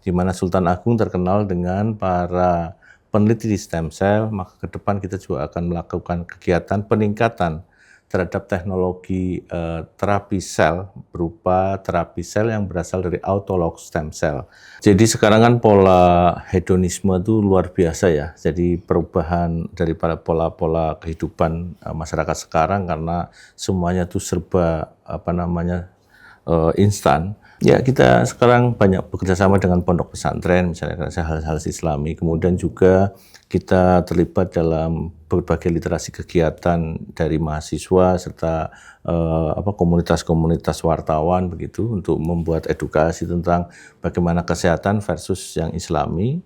di mana Sultan Agung terkenal dengan para peneliti di stem cell, maka ke depan kita juga akan melakukan kegiatan peningkatan terhadap teknologi terapi sel berupa terapi sel yang berasal dari autolog stem cell. Jadi sekarang kan pola hedonisme itu luar biasa ya. Jadi perubahan daripada pola-pola kehidupan masyarakat sekarang karena semuanya tuh serba instan. Ya, kita sekarang banyak bekerja sama dengan pondok pesantren, misalnya hal-hal Islami. Kemudian juga kita terlibat dalam berbagai literasi kegiatan dari mahasiswa serta komunitas-komunitas wartawan begitu untuk membuat edukasi tentang bagaimana kesehatan versus yang Islami.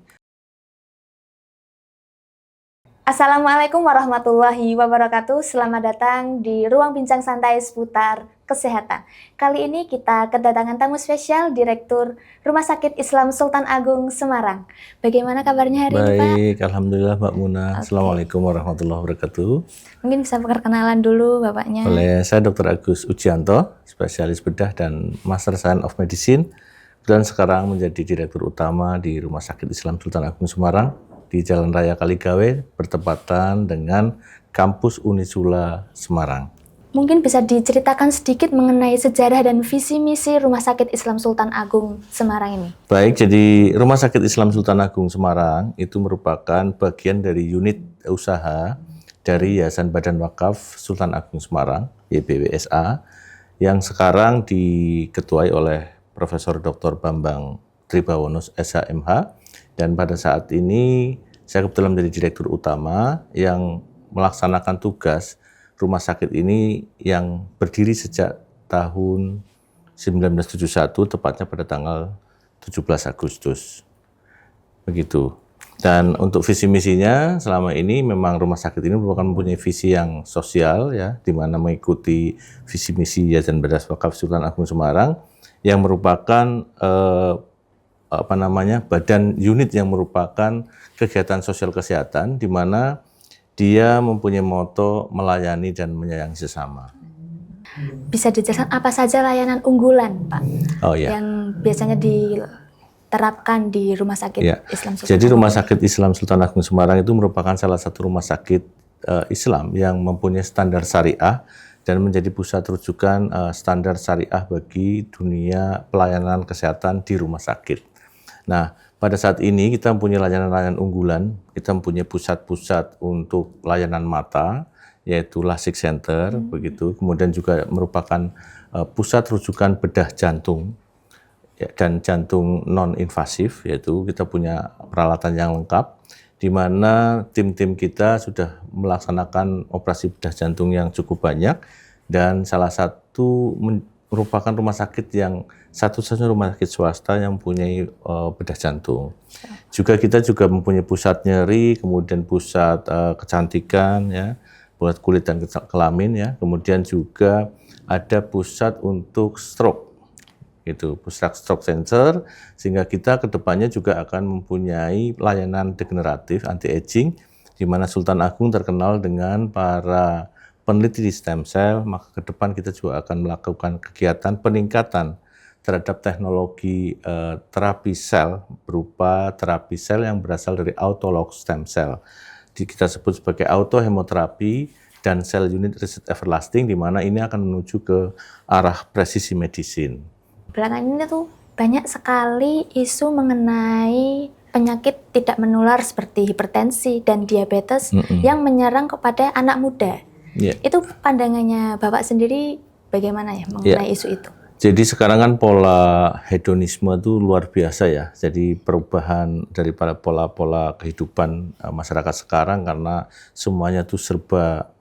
Assalamualaikum warahmatullahi wabarakatuh. Selamat datang di Ruang Bincang Santai seputar kesehatan. Kali ini kita kedatangan tamu spesial Direktur Rumah Sakit Islam Sultan Agung Semarang. Bagaimana kabarnya hari ini, Pak? Baik, alhamdulillah Mbak Muna. Assalamualaikum warahmatullahi wabarakatuh. Mungkin bisa perkenalan dulu Bapaknya. Oleh saya Dr. Agus Ujianto, spesialis bedah dan Master Science of Medicine, dan sekarang menjadi Direktur Utama di Rumah Sakit Islam Sultan Agung Semarang di Jalan Raya Kaligawe, bertepatan dengan Kampus Unisula Semarang. Mungkin bisa diceritakan sedikit mengenai sejarah dan visi misi Rumah Sakit Islam Sultan Agung Semarang ini. Baik, jadi Rumah Sakit Islam Sultan Agung Semarang itu merupakan bagian dari unit usaha dari Yayasan Badan Wakaf Sultan Agung Semarang, YBWSA, yang sekarang diketuai oleh Profesor Dr. Bambang Tribawono SHMH. Dan pada saat ini saya kebetulan menjadi Direktur Utama yang melaksanakan tugas rumah sakit ini yang berdiri sejak tahun 1971, tepatnya pada tanggal 17 Agustus. Begitu. Dan untuk visi misinya selama ini memang rumah sakit ini merupakan mempunyai visi yang sosial ya, di mana mengikuti visi misi Yayasan Badan Wakaf Sultan Agung Semarang yang merupakan badan unit yang merupakan kegiatan sosial kesehatan di mana dia mempunyai moto melayani dan menyayangi sesama. Bisa dijelaskan apa saja layanan unggulan, Pak? Oh ya. Yang biasanya diterapkan di Rumah Sakit Islam Sultan Agung. Jadi Rumah Sakit Islam Sultan Agung Semarang itu merupakan salah satu rumah sakit Islam yang mempunyai standar syariah dan menjadi pusat rujukan standar syariah bagi dunia pelayanan kesehatan di rumah sakit. Nah, pada saat ini kita mempunyai layanan-layanan unggulan, kita mempunyai pusat-pusat untuk layanan mata, yaitu LASIK Center, begitu. Kemudian juga merupakan pusat rujukan bedah jantung ya, dan jantung non-invasif, yaitu kita punya peralatan yang lengkap, di mana tim-tim kita sudah melaksanakan operasi bedah jantung yang cukup banyak, dan salah satu merupakan rumah sakit yang satu-satunya rumah sakit swasta yang mempunyai bedah jantung. Juga kita juga mempunyai pusat nyeri, kemudian pusat kecantikan ya, buat kulit dan kelamin ya. Kemudian juga ada pusat untuk stroke. Itu pusat stroke center, sehingga kita kedepannya juga akan mempunyai layanan degeneratif anti-aging, di mana Sultan Agung terkenal dengan para peneliti di stem cell, maka ke depan kita juga akan melakukan kegiatan peningkatan terhadap teknologi terapi sel berupa terapi sel yang berasal dari autolog stem cell. Kita sebut sebagai autohemoterapi dan cell unit research everlasting, di mana ini akan menuju ke arah presisi medicine. Belakangan ini tuh banyak sekali isu mengenai penyakit tidak menular seperti hipertensi dan diabetes yang menyerang kepada anak muda. Itu pandangannya Bapak sendiri bagaimana ya mengenai isu itu? Jadi sekarang kan pola hedonisme itu luar biasa ya. Jadi perubahan daripada pola-pola kehidupan masyarakat sekarang karena semuanya tuh serba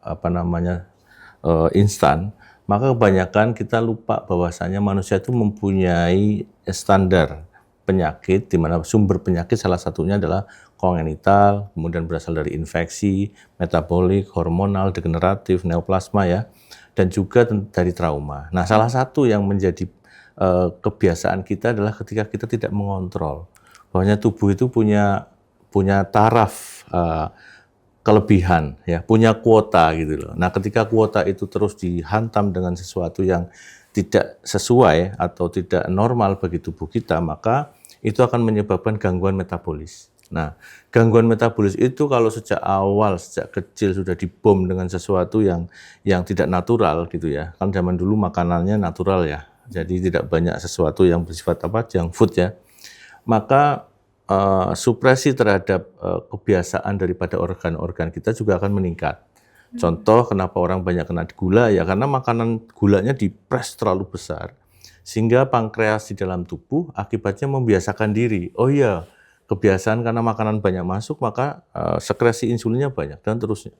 instan. Maka kebanyakan kita lupa bahwasanya manusia itu mempunyai standar penyakit, di mana sumber penyakit salah satunya adalah kongenital, kemudian berasal dari infeksi, metabolik, hormonal, degeneratif, neoplasma ya, dan juga dari trauma. Nah, salah satu yang menjadi kebiasaan kita adalah ketika kita tidak mengontrol, bahwanya tubuh itu punya taraf kelebihan, ya, punya kuota gitu loh. Nah, ketika kuota itu terus dihantam dengan sesuatu yang tidak sesuai atau tidak normal bagi tubuh kita, maka itu akan menyebabkan gangguan metabolis. Nah, gangguan metabolis itu kalau sejak awal, sejak kecil sudah dibom dengan sesuatu yang tidak natural gitu ya. Kan zaman dulu makanannya natural ya. Jadi tidak banyak sesuatu yang bersifat junk food ya. Maka supresi terhadap kebiasaan daripada organ-organ kita juga akan meningkat. Contoh kenapa orang banyak kena gula ya karena makanan gulanya dipres terlalu besar. Sehingga pankreas di dalam tubuh akibatnya membiasakan diri. Oh iya, kebiasaan karena makanan banyak masuk, maka sekresi insulinnya banyak, dan terusnya.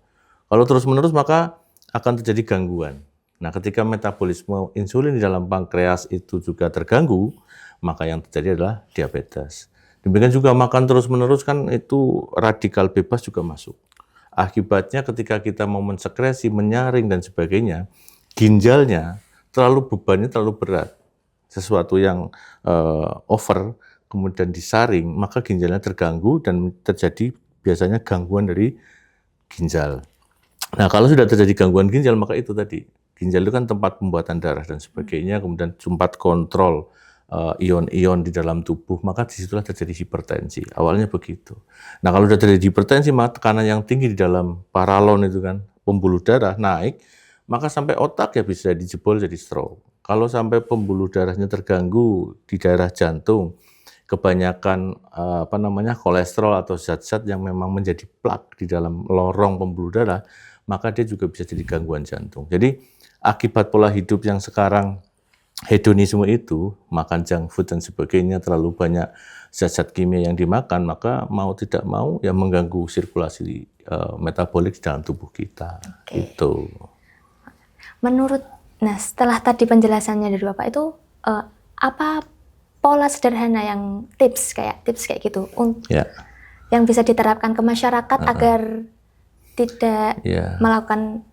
Kalau terus-menerus, maka akan terjadi gangguan. Nah, ketika metabolisme insulin di dalam pankreas itu juga terganggu, maka yang terjadi adalah diabetes. Demikian juga makan terus-menerus kan itu radikal bebas juga masuk. Akibatnya ketika kita mau mensekresi, menyaring, dan sebagainya, ginjalnya bebannya terlalu berat. Sesuatu yang over, kemudian disaring, maka ginjalnya terganggu dan terjadi biasanya gangguan dari ginjal. Nah, kalau sudah terjadi gangguan ginjal, maka itu tadi, ginjal itu kan tempat pembuatan darah dan sebagainya, kemudian tempat kontrol ion-ion di dalam tubuh, maka disitulah terjadi hipertensi. Awalnya begitu. Nah, kalau sudah terjadi hipertensi, maka tekanan yang tinggi di dalam paralon itu kan, pembuluh darah naik, maka sampai otak ya bisa dijebol jadi stroke. Kalau sampai pembuluh darahnya terganggu di daerah jantung, kebanyakan kolesterol atau zat-zat yang memang menjadi plak di dalam lorong pembuluh darah, maka dia juga bisa jadi gangguan jantung. Jadi akibat pola hidup yang sekarang hedonisme itu, makan junk food dan sebagainya, terlalu banyak zat-zat kimia yang dimakan, maka mau tidak mau ya mengganggu sirkulasi metabolik di dalam tubuh kita. Gitu. Setelah tadi penjelasannya dari Bapak itu, apa pola sederhana yang tips kayak gitu yang bisa diterapkan ke masyarakat agar tidak melakukan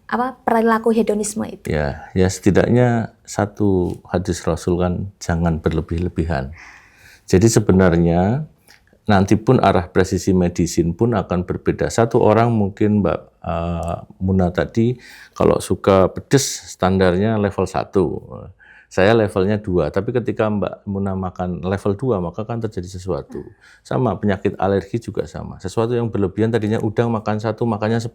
perilaku hedonisme itu? Ya setidaknya satu hadis Rasul kan, jangan berlebih-lebihan. Jadi sebenarnya nanti pun arah presisi medicine pun akan berbeda. Satu orang mungkin Mbak Muna tadi kalau suka pedes standarnya level 1. Saya levelnya 2, tapi ketika Mbak Muna makan level 2, maka kan terjadi sesuatu. Sama, penyakit alergi juga sama. Sesuatu yang berlebihan, tadinya udang makan 1, makannya 10.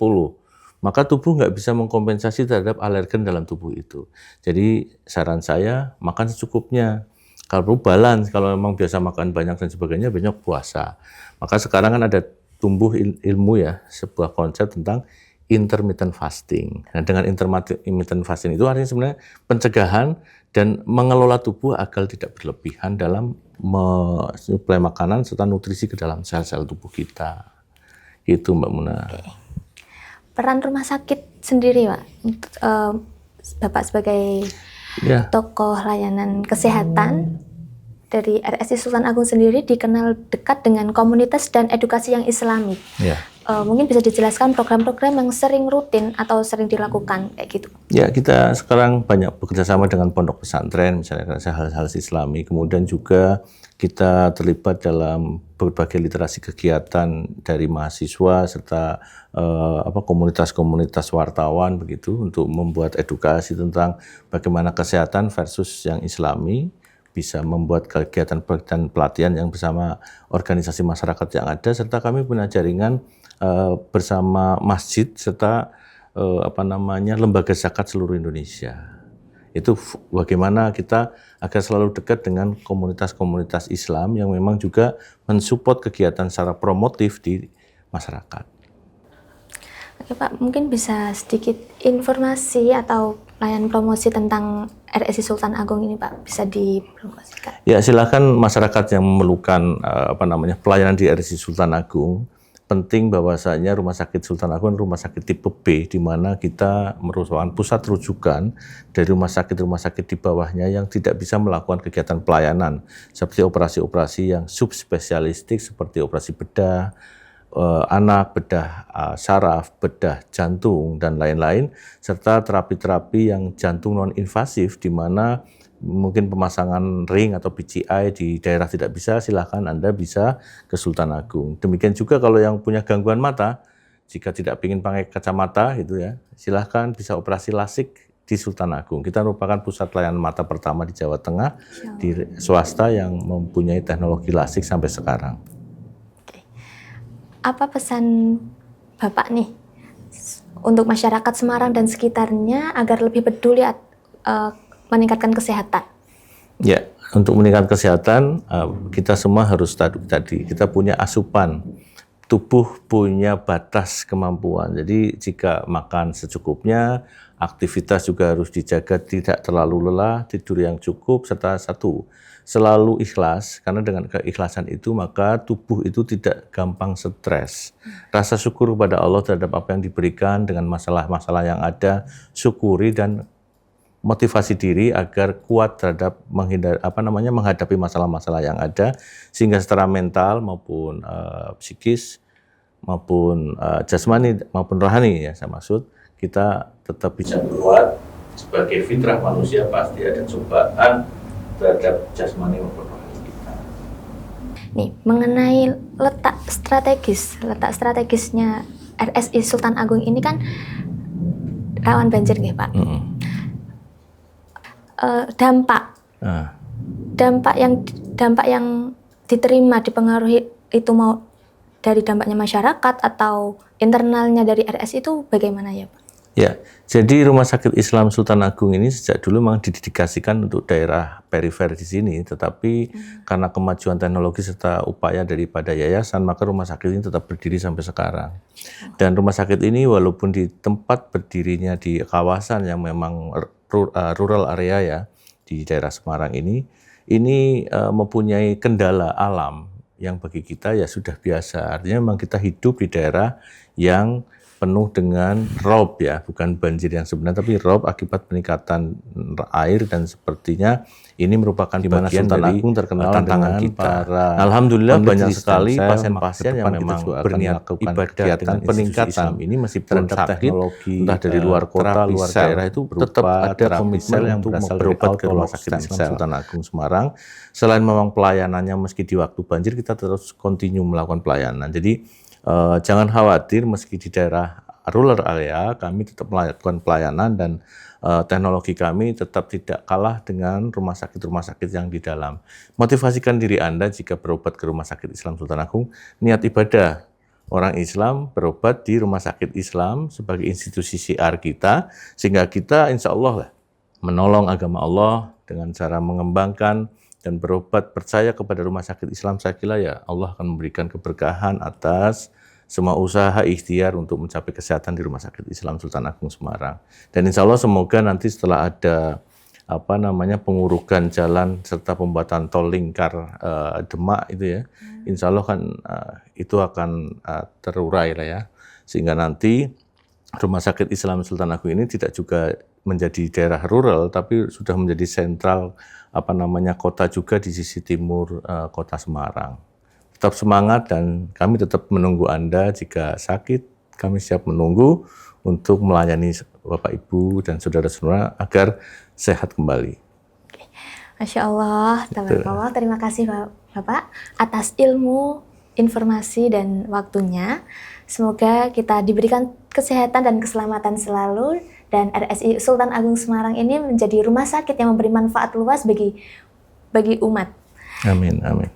Maka tubuh nggak bisa mengkompensasi terhadap alergen dalam tubuh itu. Jadi saran saya, makan secukupnya. Kalau balance, kalau memang biasa makan banyak dan sebagainya, banyak puasa. Maka sekarang kan ada tumbuh ilmu ya, sebuah konsep tentang intermittent fasting. Nah, dengan intermittent fasting itu artinya sebenarnya pencegahan dan mengelola tubuh agar tidak berlebihan dalam mensuplai makanan serta nutrisi ke dalam sel-sel tubuh kita. Gitu Mbak Muna. Peran rumah sakit sendiri, Pak, Bapak sebagai tokoh layanan kesehatan dari RSI Sultan Agung sendiri dikenal dekat dengan komunitas dan edukasi yang islami. Mungkin bisa dijelaskan program-program yang sering rutin atau sering dilakukan kayak gitu? Ya, kita sekarang banyak bekerjasama dengan pondok pesantren, misalnya hal-hal islami. Kemudian juga kita terlibat dalam berbagai literasi kegiatan dari mahasiswa serta komunitas-komunitas wartawan begitu untuk membuat edukasi tentang bagaimana kesehatan versus yang islami, bisa membuat kegiatan pelatihan yang bersama organisasi masyarakat yang ada, serta kami punya jaringan bersama masjid serta lembaga zakat seluruh Indonesia. Itu bagaimana kita agar selalu dekat dengan komunitas-komunitas Islam yang memang juga mensupport kegiatan secara promotif di masyarakat. Oke Pak, mungkin bisa sedikit informasi atau layanan promosi tentang RSI Sultan Agung ini Pak, bisa dipromosikan? Ya, silakan masyarakat yang memerlukan pelayanan di RSI Sultan Agung. Penting bahwasanya Rumah Sakit Sultan Agung rumah sakit tipe B, di mana kita merupakan pusat rujukan dari rumah sakit di bawahnya yang tidak bisa melakukan kegiatan pelayanan seperti operasi-operasi yang subspesialistik seperti operasi bedah anak, bedah saraf, bedah jantung, dan lain-lain, serta terapi-terapi yang jantung non-invasif, di mana mungkin pemasangan ring atau PCI di daerah tidak bisa, silahkan Anda bisa ke Sultan Agung. Demikian juga kalau yang punya gangguan mata, jika tidak ingin pakai kacamata gitu ya, silahkan bisa operasi lasik di Sultan Agung. Kita merupakan pusat pelayanan mata pertama di Jawa Tengah, di swasta yang mempunyai teknologi LASIK sampai sekarang. Oke. Apa pesan Bapak nih untuk masyarakat Semarang dan sekitarnya agar lebih peduli meningkatkan kesehatan? Ya, untuk meningkatkan kesehatan, kita semua harus tadi kita punya asupan. Tubuh punya batas kemampuan. Jadi jika makan secukupnya, aktivitas juga harus dijaga tidak terlalu lelah, tidur yang cukup, serta selalu ikhlas. Karena dengan keikhlasan itu maka tubuh itu tidak gampang stres. Rasa syukur kepada Allah terhadap apa yang diberikan dengan masalah-masalah yang ada, syukuri dan motivasi diri agar kuat terhadap menghadapi masalah-masalah yang ada, sehingga secara mental maupun psikis maupun jasmani maupun rohani, ya saya maksud, kita tetap bisa kuat. Sebagai fitrah manusia pasti ada cobaan terhadap jasmani maupun rohani kita. Nih, mengenai letak strategisnya RSI Sultan Agung ini kan rawan banjir nggih, Pak. Dampak yang diterima, dipengaruhi itu mau dari dampaknya masyarakat atau internalnya dari RSI itu bagaimana ya, Pak? Ya, jadi Rumah Sakit Islam Sultan Agung ini sejak dulu memang didedikasikan untuk daerah perifer di sini, tetapi karena kemajuan teknologi serta upaya daripada yayasan, maka rumah sakit ini tetap berdiri sampai sekarang. Dan rumah sakit ini walaupun di tempat berdirinya di kawasan yang memang rural area ya, di daerah Semarang ini mempunyai kendala alam yang bagi kita ya sudah biasa. Artinya memang kita hidup di daerah yang penuh dengan rob ya, bukan banjir yang sebenarnya, tapi rob akibat peningkatan air, dan sepertinya ini merupakan bagian Sultan dari Agung terkenal tantangan kita. Alhamdulillah banyak sekali pasien-pasien yang memang berniat kegiatan peningkatan ini meskipun teknologi entah dari luar kota, luar daerah itu tetap ada komitmen yang berasal berobat ke Rumah Sakit Islam Sultan Agung Semarang. Selain memang pelayanannya meski di waktu banjir, kita terus continue melakukan pelayanan. Jadi jangan khawatir, meski di daerah rural area kami tetap melakukan pelayanan, dan teknologi kami tetap tidak kalah dengan rumah sakit yang di dalam. Motivasikan diri Anda jika berobat ke Rumah Sakit Islam Sultan Agung, niat ibadah. Orang Islam berobat di Rumah Sakit Islam sebagai institusi syiar kita, sehingga kita insya Allah lah menolong agama Allah dengan cara mengembangkan dan berobat percaya kepada Rumah Sakit Islam. Saya kira ya Allah akan memberikan keberkahan atas semua usaha ikhtiar untuk mencapai kesehatan di Rumah Sakit Islam Sultan Agung Semarang. Dan insya Allah semoga nanti setelah ada pengurugan jalan serta pembuatan tol lingkar Demak itu ya, insya Allah kan itu akan terurai lah ya, sehingga nanti Rumah Sakit Islam Sultan Agung ini tidak juga menjadi daerah rural, tapi sudah menjadi sentral kota juga di sisi timur kota Semarang. Tetap semangat, dan kami tetap menunggu Anda. Jika sakit, kami siap menunggu untuk melayani Bapak Ibu dan saudara-saudara agar sehat kembali. Masya Allah, tabarakallah. Terima kasih Bapak atas ilmu, informasi, dan waktunya. Semoga kita diberikan kesehatan dan keselamatan selalu, dan RSI Sultan Agung Semarang ini menjadi rumah sakit yang memberi manfaat luas bagi umat. Amin, amin.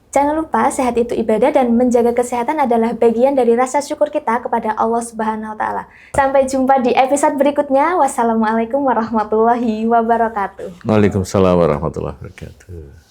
Jangan lupa, sehat itu ibadah, dan menjaga kesehatan adalah bagian dari rasa syukur kita kepada Allah Subhanahu wa Ta'ala. Sampai jumpa di episode berikutnya. Wassalamualaikum warahmatullahi wabarakatuh. Waalaikumsalam warahmatullahi wabarakatuh.